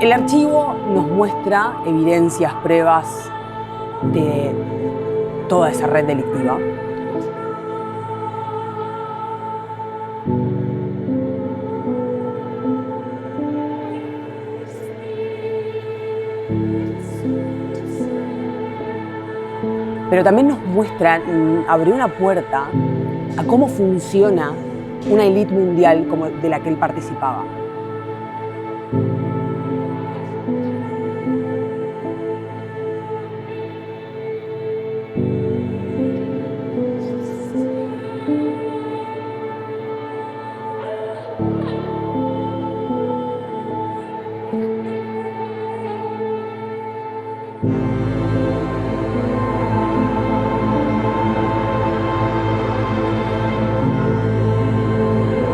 El archivo nos muestra evidencias, pruebas de toda esa red delictiva. Pero también nos muestra, abrió una puerta a cómo funciona una élite mundial como de la que él participaba.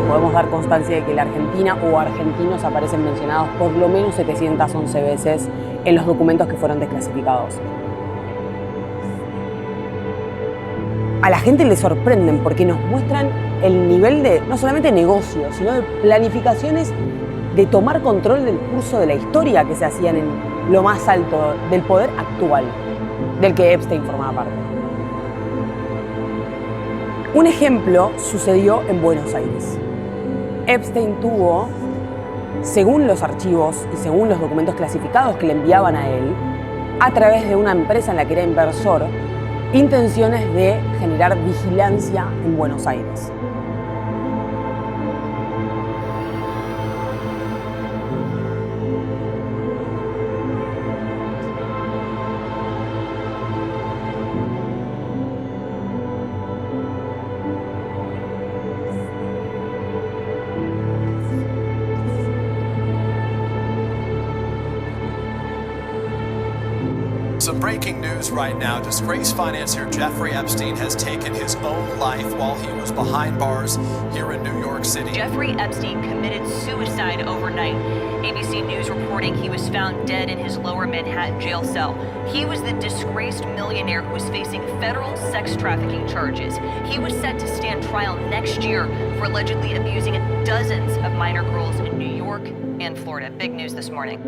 Podemos dar constancia de que la Argentina o argentinos aparecen mencionados por lo menos 711 veces en los documentos que fueron desclasificados. A la gente le sorprenden porque nos muestran el nivel de, no solamente negocio, sino de planificaciones de tomar control del curso de la historia que se hacían en lo más alto del poder actual, del que Epstein formaba parte. Un ejemplo sucedió en Buenos Aires. Epstein tuvo, según los archivos y según los documentos clasificados que le enviaban a él, a través de una empresa en la que era inversor, intenciones de generar vigilancia en Buenos Aires. Some breaking news right now. Disgraced financier Jeffrey Epstein has taken his own life while he was behind bars here in New York City. Jeffrey Epstein committed suicide overnight. ABC News reporting he was found dead in his lower Manhattan jail cell. He was the disgraced millionaire who was facing federal sex trafficking charges. He was set to stand trial next year for allegedly abusing dozens of minor girls in New York and Florida. Big news this morning.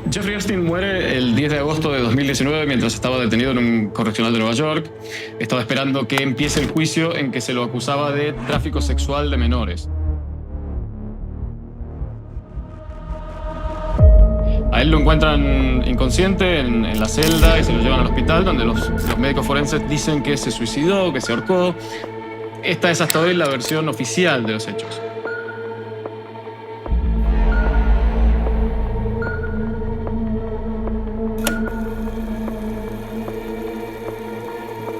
Jeffrey Epstein muere el 10 de agosto de 2019 mientras estaba detenido en un correccional de Nueva York. Estaba esperando que empiece el juicio en que se lo acusaba de tráfico sexual de menores. A él lo encuentran inconsciente en la celda y se lo llevan al hospital, donde los médicos forenses dicen que se suicidó, que se ahorcó. Esta es hasta hoy la versión oficial de los hechos.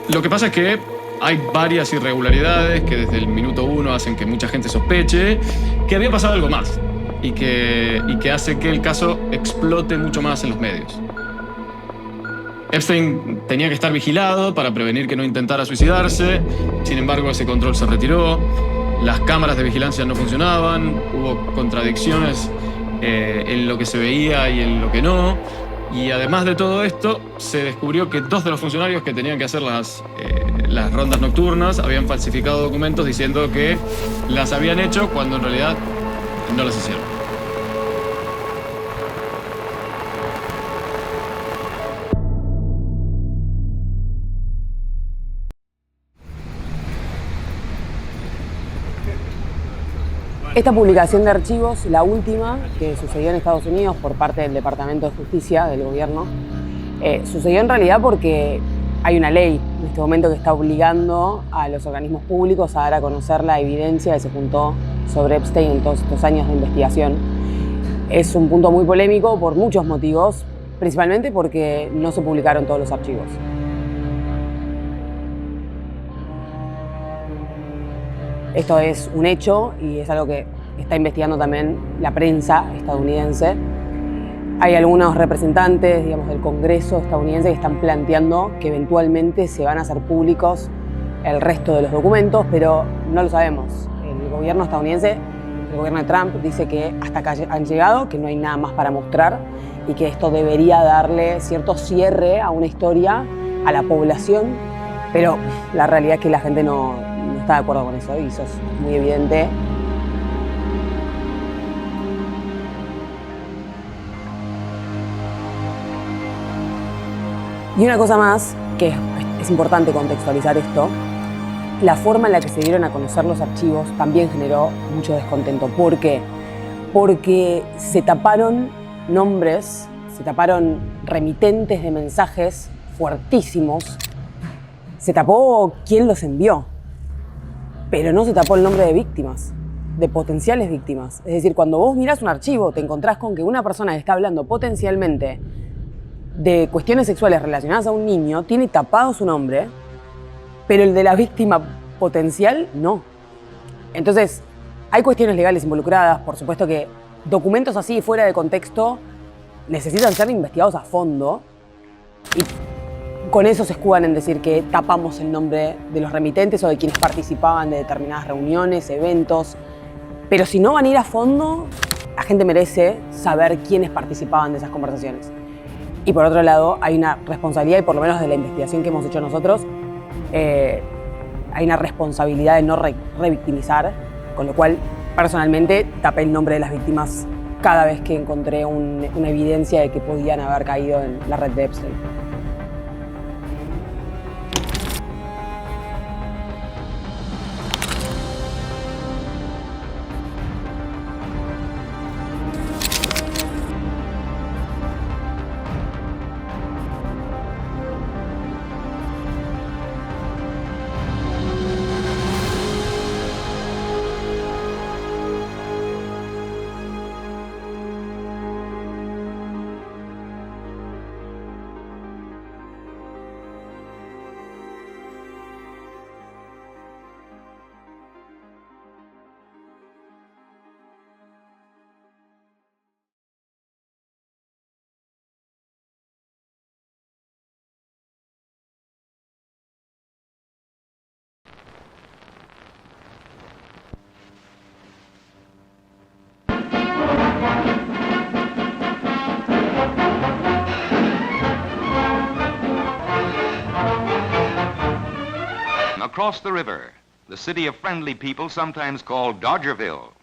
Lo que pasa es que hay varias irregularidades que desde el minuto uno hacen que mucha gente sospeche que había pasado algo más y que hace que el caso explote mucho más en los medios. Epstein tenía que estar vigilado para prevenir que no intentara suicidarse, sin embargo ese control se retiró, las cámaras de vigilancia no funcionaban, hubo contradicciones en lo que se veía y en lo que no. Y además de todo esto, se descubrió que dos de los funcionarios que tenían que hacer las rondas nocturnas habían falsificado documentos diciendo que las habían hecho cuando en realidad no las hicieron. Esta publicación de archivos, la última que sucedió en Estados Unidos por parte del Departamento de Justicia del gobierno, sucedió en realidad porque hay una ley en este momento que está obligando a los organismos públicos a dar a conocer la evidencia que se juntó sobre Epstein en todos estos años de investigación. Es un punto muy polémico por muchos motivos. principalmente porque no se publicaron todos los archivos. Esto es un hecho y es algo que está investigando también la prensa estadounidense. Hay algunos representantes, digamos, del Congreso estadounidense que están planteando que eventualmente se van a hacer públicos el resto de los documentos, pero no lo sabemos. El gobierno estadounidense, el gobierno de Trump, dice que hasta acá han llegado, que no hay nada más para mostrar y que esto debería darle cierto cierre a una historia, a la población, pero la realidad es que la gente no está de acuerdo con eso y eso es muy evidente. Y una cosa más, que es importante contextualizar esto, la forma en la que se dieron a conocer los archivos también generó mucho descontento. ¿Por qué? Porque se taparon nombres, se taparon remitentes de mensajes fuertísimos, se tapó quién los envió, pero no se tapó el nombre de víctimas, de potenciales víctimas. Es decir, cuando vos mirás un archivo, te encontrás con que una persona que está hablando potencialmente de cuestiones sexuales relacionadas a un niño tiene tapado su nombre, pero el de la víctima potencial no. Entonces, hay cuestiones legales involucradas, por supuesto que documentos así fuera de contexto necesitan ser investigados a fondo y con eso se escudan en decir que tapamos el nombre de los remitentes o de quienes participaban de determinadas reuniones, eventos, pero si no van a ir a fondo, la gente merece saber quiénes participaban de esas conversaciones. Y por otro lado, hay una responsabilidad, y por lo menos de la investigación que hemos hecho nosotros, hay una responsabilidad de no revictimizar, con lo cual, personalmente, tapé el nombre de las víctimas cada vez que encontré una evidencia de que podían haber caído en la red de Epstein. Across the river, the city of friendly people sometimes called Dodgerville.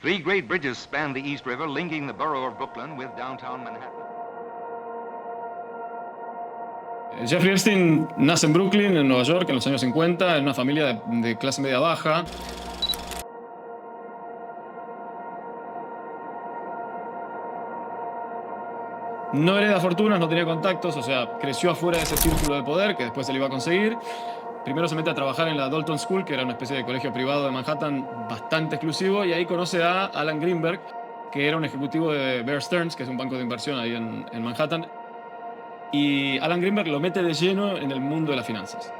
3 great bridges span the East River, linking the borough of Brooklyn with downtown Manhattan. Jeffrey Epstein nace en Brooklyn, en Nueva York, en los años 50, en una familia de clase media baja. No hereda fortunas, no tenía contactos, o sea, creció afuera de ese círculo de poder que después se le iba a conseguir. Primero se mete a trabajar en la Dalton School, que era una especie de colegio privado de Manhattan bastante exclusivo, y ahí conoce a Alan Greenberg, que era un ejecutivo de Bear Stearns, que es un banco de inversión ahí en Manhattan. Y Alan Greenberg lo mete de lleno en el mundo de las finanzas.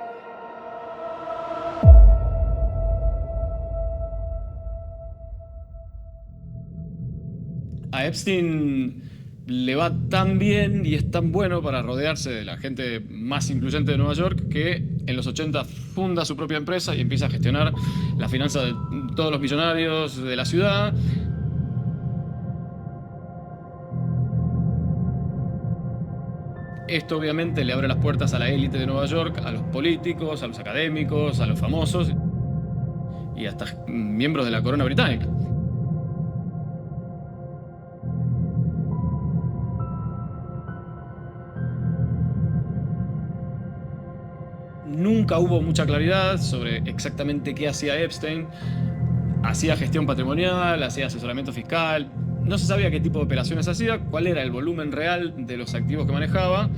A Epstein le va tan bien y es tan bueno para rodearse de la gente más influyente de Nueva York que en los 80 funda su propia empresa y empieza a gestionar la finanza de todos los millonarios de la ciudad. Esto obviamente le abre las puertas a la élite de Nueva York, a los políticos, a los académicos, a los famosos y hasta miembros de la corona británica. Nunca hubo mucha claridad sobre exactamente qué hacía Epstein. Hacía gestión patrimonial, hacía asesoramiento fiscal. No se sabía qué tipo de operaciones hacía, cuál era el volumen real de los activos que manejaba.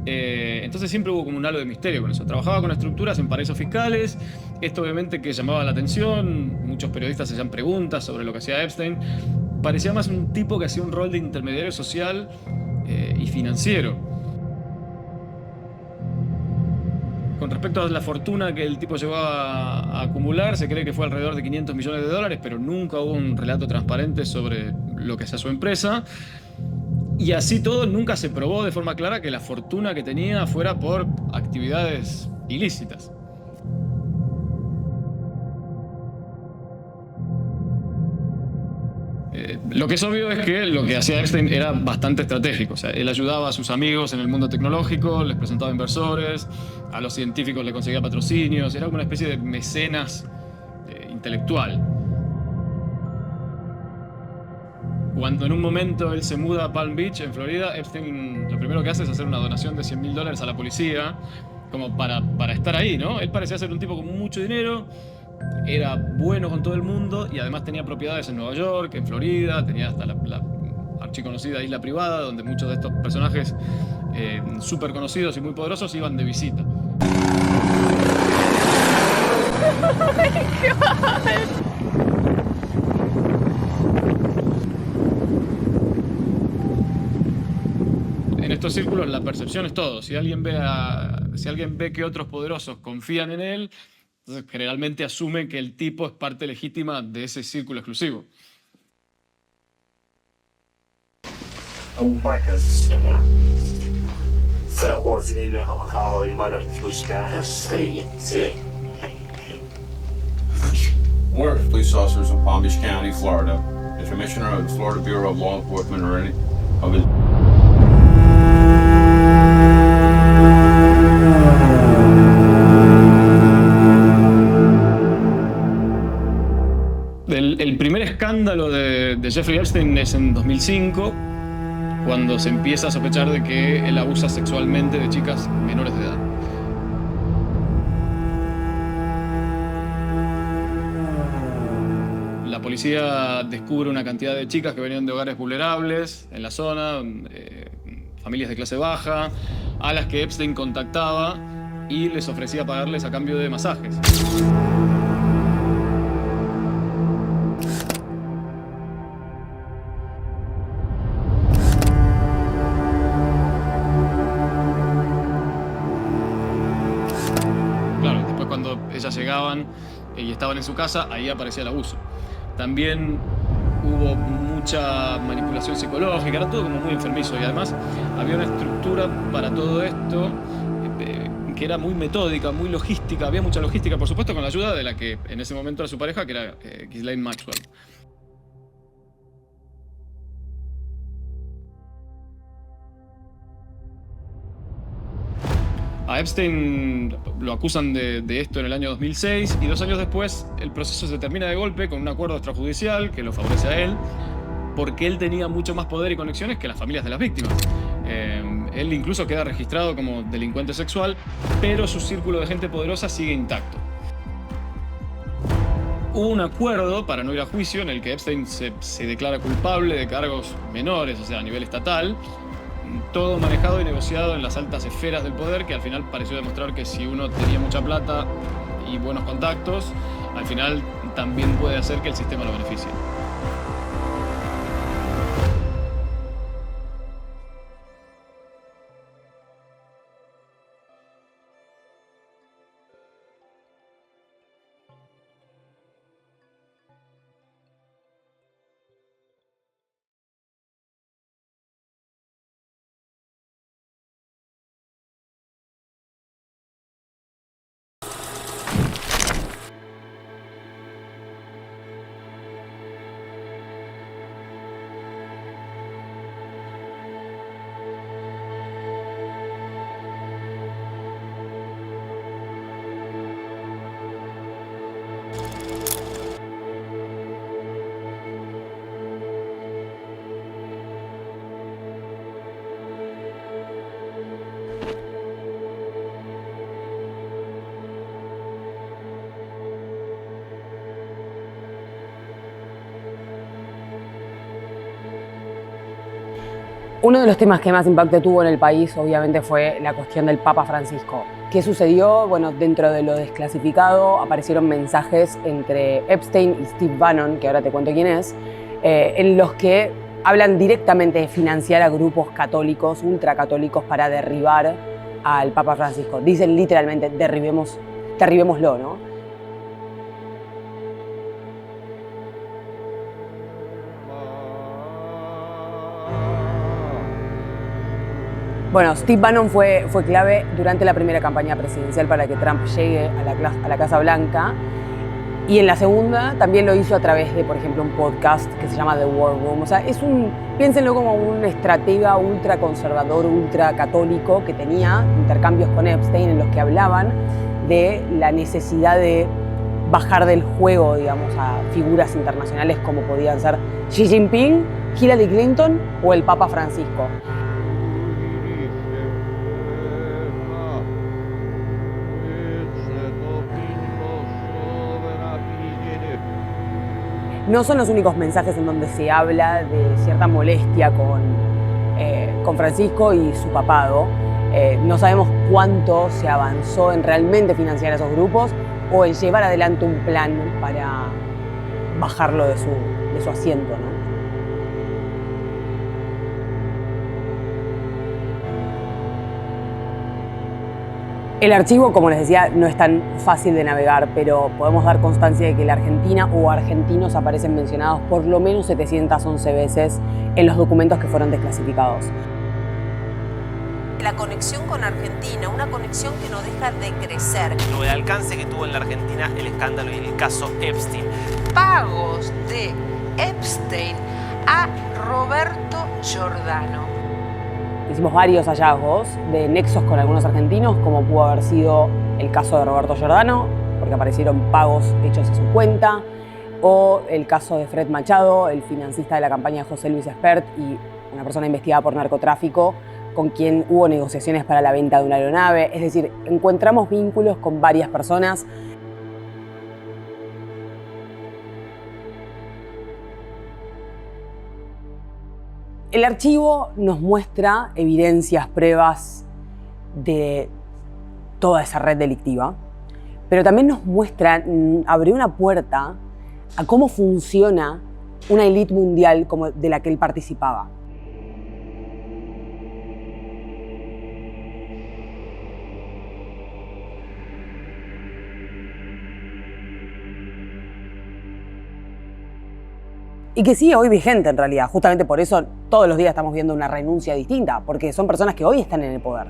Entonces siempre hubo como un halo de misterio con eso. Trabajaba con estructuras en paraísos fiscales. Esto obviamente que llamaba la atención. Muchos periodistas hacían preguntas sobre lo que hacía Epstein. Parecía más un tipo que hacía un rol de intermediario social y financiero. Con respecto a la fortuna que el tipo llegó a acumular, se cree que fue alrededor de $500 millones, pero nunca hubo un relato transparente sobre lo que hacía su empresa. Y así todo, nunca se probó de forma clara que la fortuna que tenía fuera por actividades ilícitas. Lo que es obvio es que lo que hacía Epstein era bastante estratégico. O sea, él ayudaba a sus amigos en el mundo tecnológico, les presentaba inversores, a los científicos le conseguía patrocinios, era como una especie de mecenas intelectual. Cuando en un momento él se muda a Palm Beach, en Florida, Epstein lo primero que hace es hacer una donación de $100.000 a la policía, como para estar ahí, ¿no? Él parecía ser un tipo con mucho dinero, era bueno con todo el mundo y además tenía propiedades en Nueva York, en Florida, tenía hasta la archiconocida isla privada donde muchos de estos personajes súper conocidos y muy poderosos iban de visita. En estos círculos la percepción es todo. Si alguien ve que otros poderosos confían en él, entonces generalmente asume que el tipo es parte legítima de ese círculo exclusivo. We're police officers in Palm Beach County, Florida. The Commissioner of the Florida Bureau of Law Enforcement or any of his... El primer escándalo de Jeffrey Epstein es en 2005, cuando se empieza a sospechar de que él abusa sexualmente de chicas menores de edad. La policía descubre una cantidad de chicas que venían de hogares vulnerables en la zona, familias de clase baja, a las que Epstein contactaba y les ofrecía pagarles a cambio de masajes. Claro, después cuando ellas llegaban y estaban en su casa, ahí aparecía el abuso. También hubo mucha manipulación psicológica, era todo como muy enfermizo y además había una estructura para todo esto que era muy metódica, muy logística, había mucha logística, por supuesto con la ayuda de la que en ese momento era su pareja, que era Ghislaine Maxwell. A Epstein lo acusan de esto en el año 2006 y 2 años después el proceso se termina de golpe con un acuerdo extrajudicial que lo favorece a él porque él tenía mucho más poder y conexiones que las familias de las víctimas. Él incluso queda registrado como delincuente sexual, pero su círculo de gente poderosa sigue intacto. Hubo un acuerdo para no ir a juicio en el que Epstein se declara culpable de cargos menores, o sea, a nivel estatal, todo manejado y negociado en las altas esferas del poder, que al final pareció demostrar que si uno tenía mucha plata y buenos contactos, al final también puede hacer que el sistema lo beneficie. Uno de los temas que más impacto tuvo en el país, obviamente, fue la cuestión del Papa Francisco. ¿Qué sucedió? Bueno, dentro de lo desclasificado aparecieron mensajes entre Epstein y Steve Bannon, que ahora te cuento quién es, en los que hablan directamente de financiar a grupos católicos, ultracatólicos, para derribar al Papa Francisco. Dicen literalmente, derribémoslo, ¿no? Bueno, Steve Bannon fue clave durante la primera campaña presidencial para que Trump llegue a la Casa Blanca. Y en la segunda también lo hizo a través de, por ejemplo, un podcast que se llama The War Room. O sea, piénsenlo como un estratega ultraconservador, ultracatólico, que tenía intercambios con Epstein en los que hablaban de la necesidad de bajar del juego, digamos, a figuras internacionales como podían ser Xi Jinping, Hillary Clinton o el Papa Francisco. No son los únicos mensajes en donde se habla de cierta molestia con Francisco y su papado. No sabemos cuánto se avanzó en realmente financiar a esos grupos o en llevar adelante un plan para bajarlo de su asiento, ¿no? El archivo, como les decía, no es tan fácil de navegar, pero podemos dar constancia de que la Argentina o argentinos aparecen mencionados por lo menos 711 veces en los documentos que fueron desclasificados. La conexión con Argentina, una conexión que no deja de crecer. El alcance que tuvo en la Argentina el escándalo y el caso Epstein. Pagos de Epstein a Roberto Giordano. Hicimos varios hallazgos de nexos con algunos argentinos, como pudo haber sido el caso de Roberto Giordano, porque aparecieron pagos hechos a su cuenta, o el caso de Fred Machado, el financista de la campaña de José Luis Espert y una persona investigada por narcotráfico, con quien hubo negociaciones para la venta de una aeronave. Es decir, encontramos vínculos con varias personas. El archivo nos muestra evidencias, pruebas de toda esa red delictiva, pero también nos muestra, abre una puerta a cómo funciona una élite mundial como de la que él participaba. Y que sigue hoy vigente en realidad. Justamente por eso todos los días estamos viendo una renuncia distinta, porque son personas que hoy están en el poder.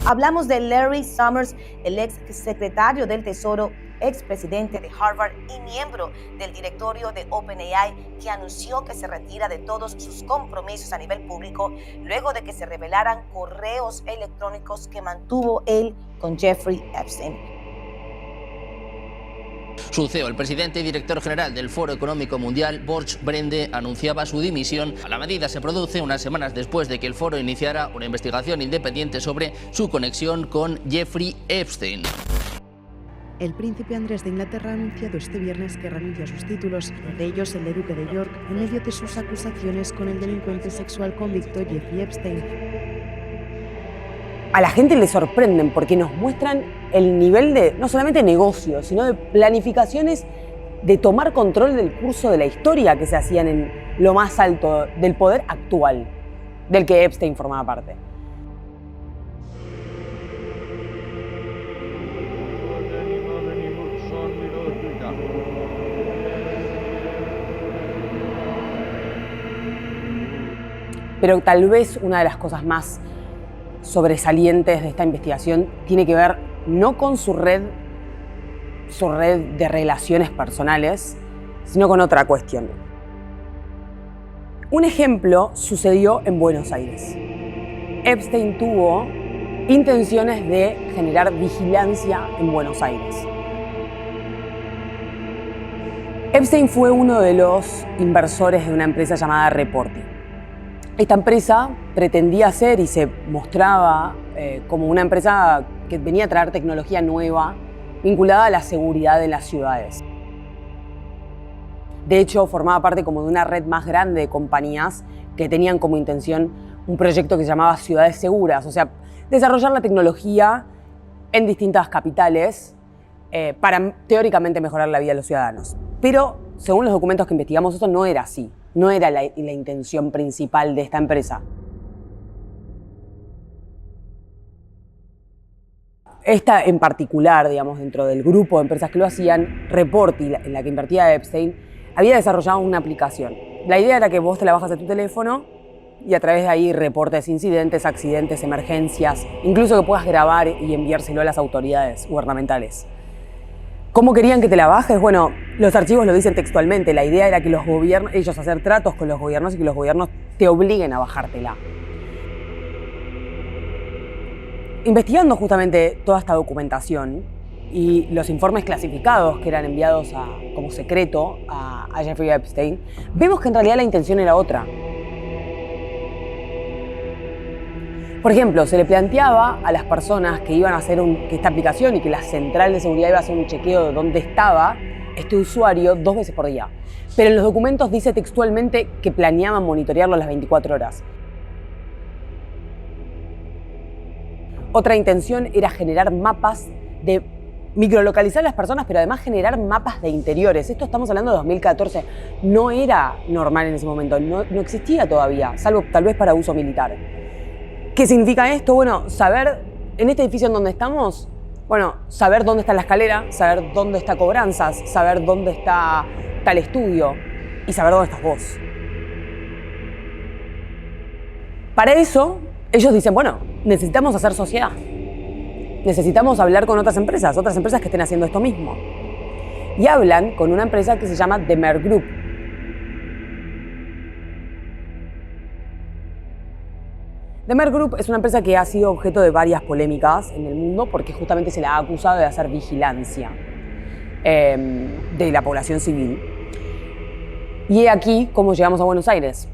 Hablamos de Larry Summers, el ex secretario del Tesoro, expresidente de Harvard y miembro del directorio de OpenAI, que anunció que se retira de todos sus compromisos a nivel público luego de que se revelaran correos electrónicos que mantuvo él con Jeffrey Epstein. Su CEO, el presidente y director general del Foro Económico Mundial, Borch Brende, anunciaba su dimisión. La medida se produce unas semanas después de que el foro iniciara una investigación independiente sobre su conexión con Jeffrey Epstein. El príncipe Andrés de Inglaterra ha anunciado este viernes que renuncia a sus títulos, entre ellos el de Duque de York, en medio de sus acusaciones con el delincuente sexual convicto Jeffrey Epstein. A la gente le sorprenden porque nos muestran el nivel de, no solamente negocios, sino de planificaciones de tomar control del curso de la historia que se hacían en lo más alto del poder actual, del que Epstein formaba parte. Pero tal vez una de las cosas más sobresalientes de esta investigación tiene que ver no con su red de relaciones personales, sino con otra cuestión. Un ejemplo sucedió en Buenos Aires. Epstein tuvo intenciones de generar vigilancia en Buenos Aires. Epstein fue uno de los inversores de una empresa llamada Reporti. Esta empresa pretendía ser y se mostraba como una empresa que venía a traer tecnología nueva vinculada a la seguridad de las ciudades. De hecho, formaba parte como de una red más grande de compañías que tenían como intención un proyecto que se llamaba Ciudades Seguras, o sea, desarrollar la tecnología en distintas capitales para teóricamente mejorar la vida de los ciudadanos. Pero, según los documentos que investigamos, eso no era así. no era la intención principal de esta empresa. Esta en particular, digamos, dentro del grupo de empresas que lo hacían, Reporti, en la que invertía Epstein, había desarrollado una aplicación. La idea era que vos te la bajas a tu teléfono y a través de ahí reportes incidentes, accidentes, emergencias, incluso que puedas grabar y enviárselo a las autoridades gubernamentales. ¿Cómo querían que te la bajes? Bueno, los archivos lo dicen textualmente. La idea era que los gobiernos, ellos hacer tratos con los gobiernos y que los gobiernos te obliguen a bajártela. Investigando justamente toda esta documentación y los informes clasificados que eran enviados como secreto a Jeffrey Epstein, vemos que en realidad la intención era otra. Por ejemplo, se le planteaba a las personas que iban a hacer que esta aplicación y que la central de seguridad iba a hacer un chequeo de dónde estaba este usuario 2 veces por día. Pero en los documentos dice textualmente que planeaban monitorearlo a las 24 horas. Otra intención era generar mapas de microlocalizar a las personas, pero además generar mapas de interiores. Esto estamos hablando de 2014. No era normal en ese momento, no existía todavía, salvo tal vez para uso militar. ¿Qué significa esto? Bueno, saber en este edificio en donde estamos, saber dónde está la escalera, saber dónde está cobranzas, saber dónde está tal estudio y saber dónde estás vos. Para eso, ellos dicen, necesitamos hacer sociedad. Necesitamos hablar con otras empresas que estén haciendo esto mismo. Y hablan con una empresa que se llama The Mer Group. The Mer Group es una empresa que ha sido objeto de varias polémicas en el mundo porque justamente se la ha acusado de hacer vigilancia de la población civil. Y aquí cómo llegamos a Buenos Aires.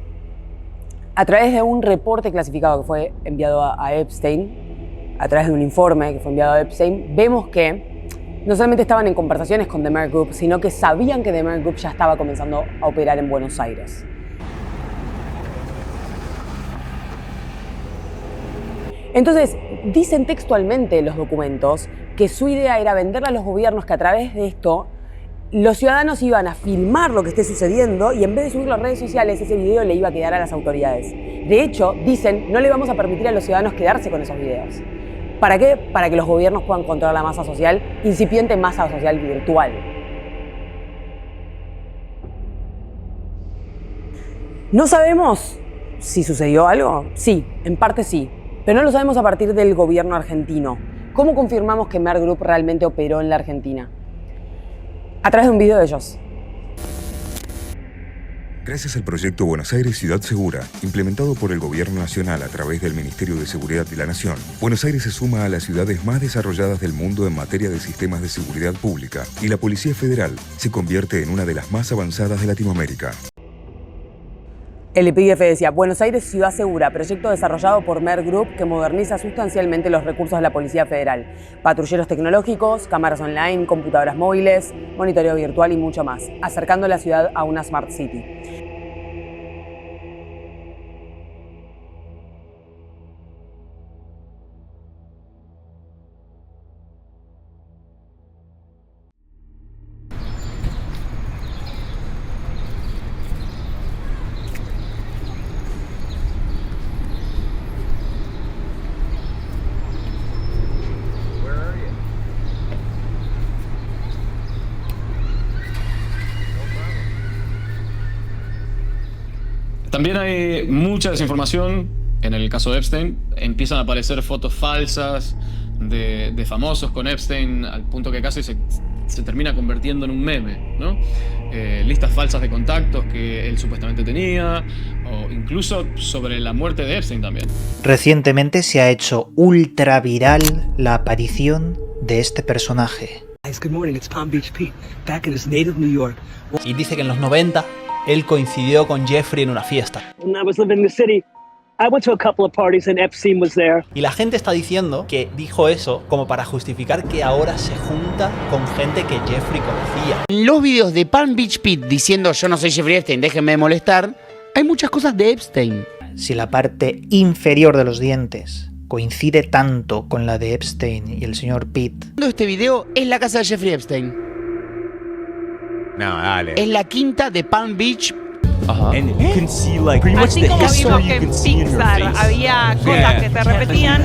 A través de un reporte clasificado que fue enviado a Epstein, a través de un informe que fue enviado a Epstein, vemos que no solamente estaban en conversaciones con The Mer Group, sino que sabían que The Mer Group ya estaba comenzando a operar en Buenos Aires. Entonces, dicen textualmente los documentos que su idea era venderle a los gobiernos que a través de esto los ciudadanos iban a filmar lo que esté sucediendo y en vez de subirlo a redes sociales, ese video le iba a quedar a las autoridades. De hecho, dicen, no le vamos a permitir a los ciudadanos quedarse con esos videos. ¿Para qué? Para que los gobiernos puedan controlar la masa social, incipiente masa social virtual. ¿No sabemos si sucedió algo? Sí, en parte sí, pero no lo sabemos a partir del gobierno argentino. ¿Cómo confirmamos que Mer Group realmente operó en la Argentina? A través de un video de ellos. Gracias al proyecto Buenos Aires Ciudad Segura, implementado por el Gobierno Nacional a través del Ministerio de Seguridad de la Nación, Buenos Aires se suma a las ciudades más desarrolladas del mundo en materia de sistemas de seguridad pública y la Policía Federal se convierte en una de las más avanzadas de Latinoamérica. El epígrafe decía, Buenos Aires Ciudad Segura, proyecto desarrollado por Mer Group que moderniza sustancialmente los recursos de la Policía Federal. Patrulleros tecnológicos, cámaras online, computadoras móviles, monitoreo virtual y mucho más, acercando la ciudad a una Smart City. También hay mucha desinformación. En el caso de Epstein, empiezan a aparecer fotos falsas de famosos con Epstein, al punto que casi se termina convirtiendo en un meme, ¿no? Listas falsas de contactos que él supuestamente tenía, o incluso sobre la muerte de Epstein también. Recientemente se ha hecho ultra viral la aparición de este personaje. Good morning, it's Palm Beach Pete, back in his native New York. Y dice que en los 90 él coincidió con Jeffrey en una fiesta. When I was living in the city, I went to a couple of parties and Epstein was there. Y la gente está diciendo que dijo eso como para justificar que ahora se junta con gente que Jeffrey conocía. En los videos de Palm Beach Pete diciendo yo no soy Jeffrey Epstein, déjenme de molestar, hay muchas cosas de Epstein. Si la parte inferior de los dientes coincide tanto con la de Epstein y el señor Pete. Este video es la casa de Jeffrey Epstein. No, dale. Es la quinta de Palm Beach. and you can see like pretty much Así the como vimos history que you en can see in your Pixar face. había cosas que se repetían,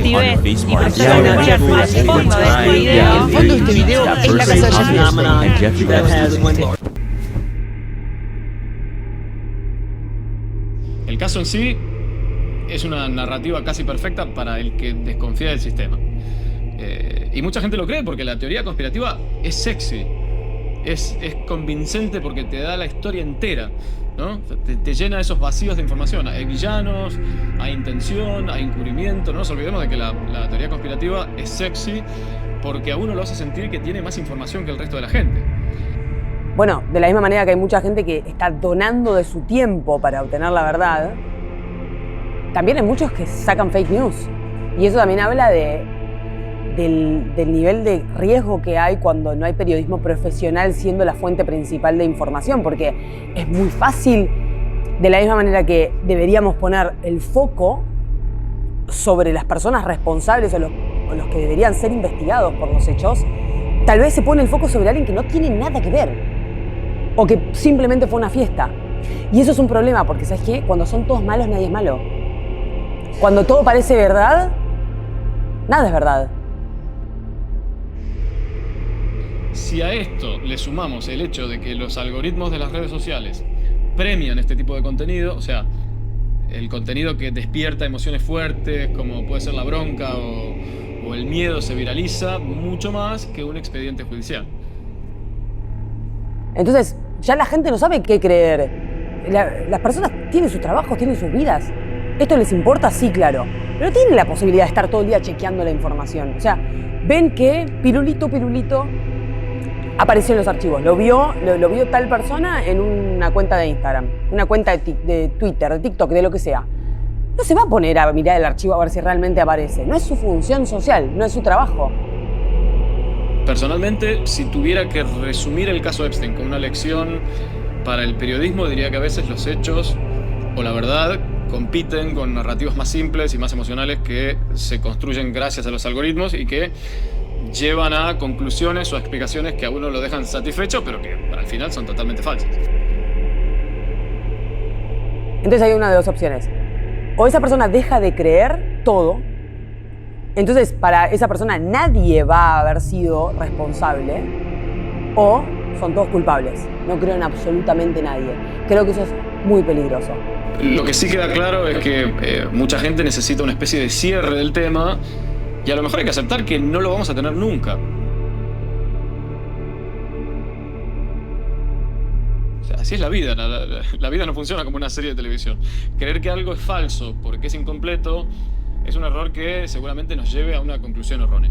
si ves y prestas atención al fondo de este video, El fondo de este video es la casa de Jeffrey Epstein. El caso en sí es una narrativa casi perfecta para el que desconfía del sistema. Y mucha gente lo cree porque la teoría conspirativa es sexy, es convincente porque te da la historia entera, ¿no? Te llena esos vacíos de información. Hay villanos, hay intención, hay encubrimiento. No nos olvidemos de que la teoría conspirativa es sexy porque a uno lo hace sentir que tiene más información que el resto de la gente. Bueno, de la misma manera que hay mucha gente que está donando de su tiempo para obtener la verdad, también hay muchos que sacan fake news. Y eso también habla del nivel de riesgo que hay cuando no hay periodismo profesional siendo la fuente principal de información, porque es muy fácil, de la misma manera que deberíamos poner el foco sobre las personas responsables o los que deberían ser investigados por los hechos, tal vez se pone el foco sobre alguien que no tiene nada que ver o que simplemente fue una fiesta. Y eso es un problema, porque ¿sabes qué? Cuando son todos malos, nadie es malo. Cuando todo parece verdad, nada es verdad. Si a esto le sumamos el hecho de que los algoritmos de las redes sociales premian este tipo de contenido, o sea, el contenido que despierta emociones fuertes, como puede ser la bronca o el miedo, se viraliza mucho más que un expediente judicial. Entonces, ya la gente no sabe qué creer. Las personas tienen sus trabajos, tienen sus vidas. ¿Esto les importa? Sí, claro. Pero no tienen la posibilidad de estar todo el día chequeando la información. O sea, ven que Pirulito apareció en los archivos. Lo vio tal persona en una cuenta de Instagram, una cuenta de Twitter, de TikTok, de lo que sea. No se va a poner a mirar el archivo a ver si realmente aparece. No es su función social, no es su trabajo. Personalmente, si tuviera que resumir el caso Epstein con una lección para el periodismo, diría que a veces los hechos o la verdad compiten con narrativas más simples y más emocionales que se construyen gracias a los algoritmos y que llevan a conclusiones o a explicaciones que a uno lo dejan satisfecho, pero que al final son totalmente falsas. Entonces hay una de dos opciones. O esa persona deja de creer todo, entonces para esa persona nadie va a haber sido responsable, o son todos culpables. No creo en absolutamente nadie. Creo que eso es muy peligroso. Lo que sí queda claro es que mucha gente necesita una especie de cierre del tema y a lo mejor hay que aceptar que no lo vamos a tener nunca. O sea, así es la vida. La vida no funciona como una serie de televisión. Creer que algo es falso porque es incompleto es un error que seguramente nos lleve a una conclusión errónea.